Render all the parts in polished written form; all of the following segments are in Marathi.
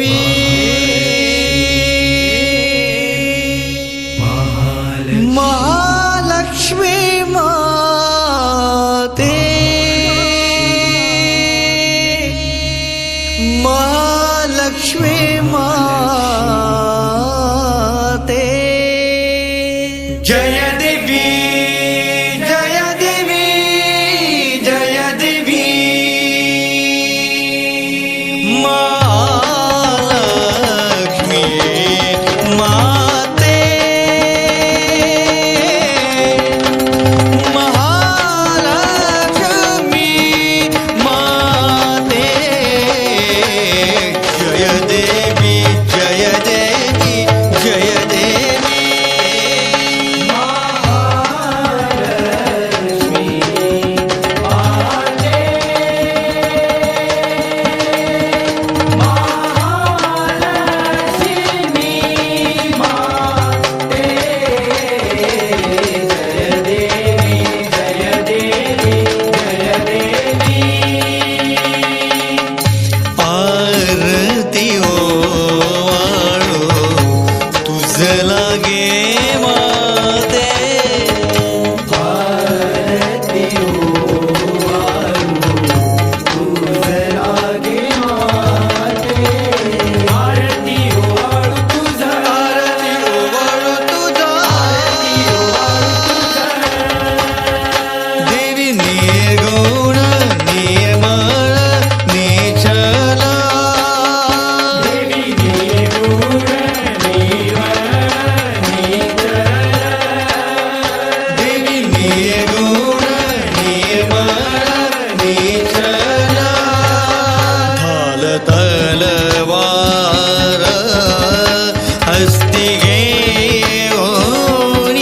देवी महालक्ष्मी माते महालक्ष्मी माते जय देवी जय देवी जय देवी महालक्ष्मी माते महालक्ष्मी माते जय देवी जय देवी जय देवी महालक्ष्मी माते महालक्ष्मी माते जय देवी जय देवी जय देवी आरती ओवाळो तुझ लागे माते आरती ओवाळो तुझ लागे माते आरती ओवाळो तुझ आरती ओवाळो तुझ आरती ओवाळो देवी निर्गुण निर्मळ निश्चला देवी निर्गुण निर्मळ निश्चला देवी निर्गुण निर्मळ निश्चला ढाल तलवार हस्ती घेऊन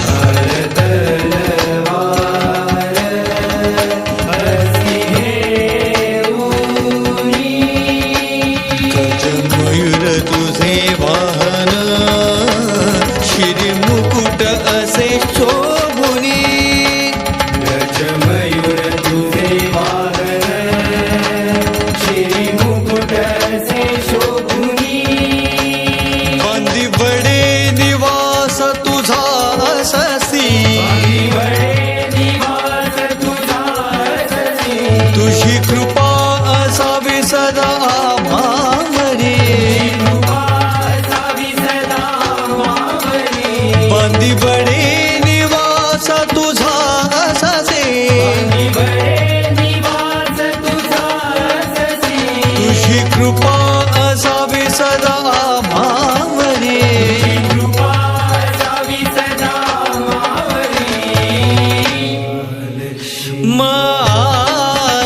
ढाल तलवार हस्ती घेऊन गजमयूर तुझे वाहन शिरमुकुट असे शोभुनी गजमयूर तुझे वाहन शिरमुकुट असे शोभुनी बंदी बडे निवास तुझा ससी तुझी कृपा असावी सदा आम्हावरी बंदी बडे निवास तुझा ससे तुझी कृपा असावी सदा आम्हावरी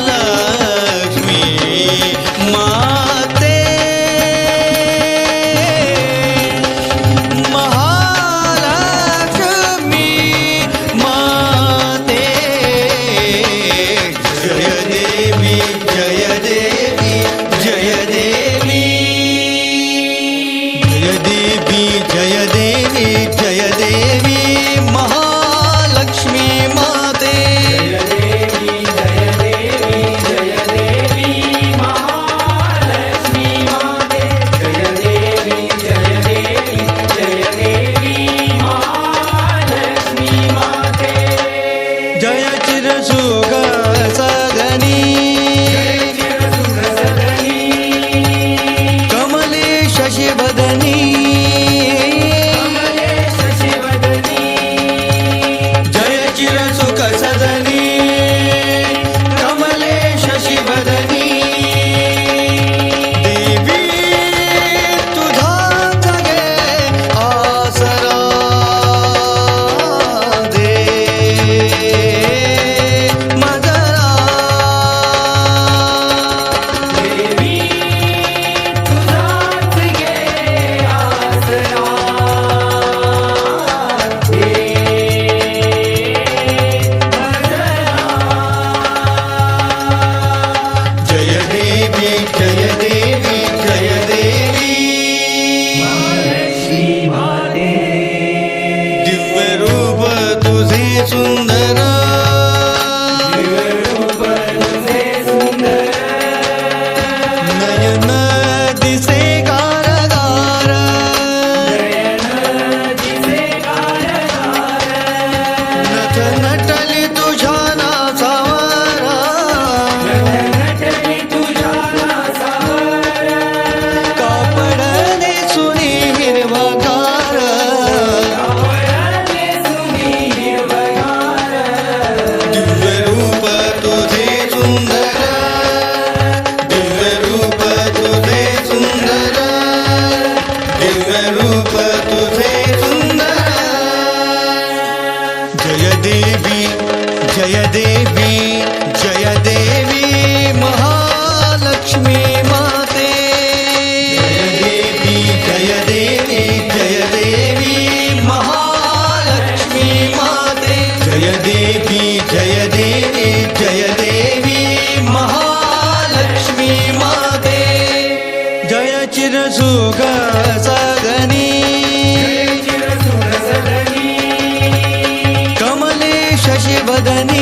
महालक्ष्मी माते महालक्ष्मी माते जय देवी जय देवी जय देवी जय देवी जय देवी जय देवी महालक्ष्मी माते जय चिरसुख सदनी कमले शशिवदनी जय चिरसुख सदनी कमले शशिवदनी देवी तुझा जगे आसरा दे मजरा देवी तुझा जगे आसरा दे मजरा जय देवी जय देवी जय देवी महालक्ष्मी माते दिव्य रूप तुझे सुंदर नयन चिरसुख साधनी कमले शशिवदनी